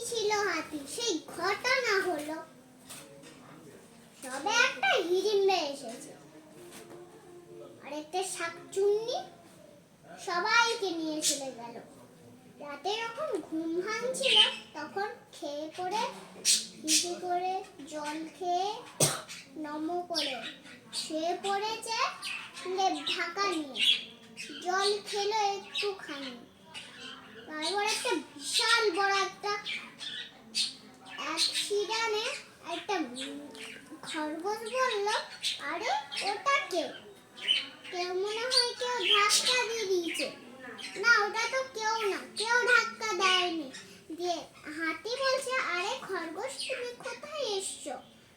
ছিল হাতি, সেই ঘটনা হলো সবে একটা হিড়িম্বে এসেছে আর একটা শাকচুন্নি সবাইকে নিয়ে চলে গেল। রাতে যখন ঘুম ভাঙছিল তখন খেয়ে করে হিসি করে জল খেয়ে নম করে শুয়ে পড়েছে লেপ ঢাকা নিয়ে। জল খেলো একটুখানি, তারপর একটা বিশাল বড় একটা অ্যাক্সিডেন্টে একটা খরগোশ বলল, আরে ওটা কেউ মনে হয় কেউ ধাক্কা দিয়ে দিয়েছে। না, ওটা তো কেউ না, কেউ ধাক্কা দেয়নি। দিয়ে হাতি বলছে, আরে খরগোশ তুমি কোথায় এসছো?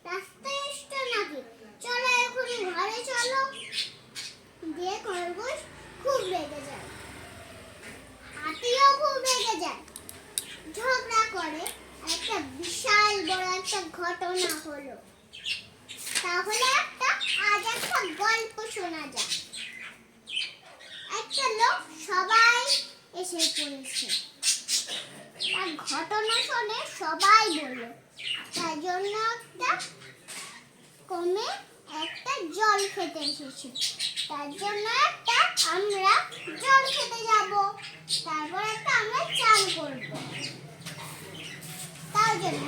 রাস্তায় এসছো নাকি? চলো এখনই ঘরে চলো। দিয়ে খরগোশ খুব রেগে যায়, হাতিও খুব রেগে যায়, ঝগড়া করে। একটা বিশাল বড় একটা ঘটনা হলো। তাহলে আজ একটা গল্প শোনা যায়। একটা লোক সবাই এসে পড়েছে, তার ঘটনা শুনে সবাই বলল, তার জন্য একটা কমে একটা জল খেতে এসেছে, তার জন্য একটা আমরা জল খেতে যাব, তারপর একটা আমরা চান করব, তার জন্য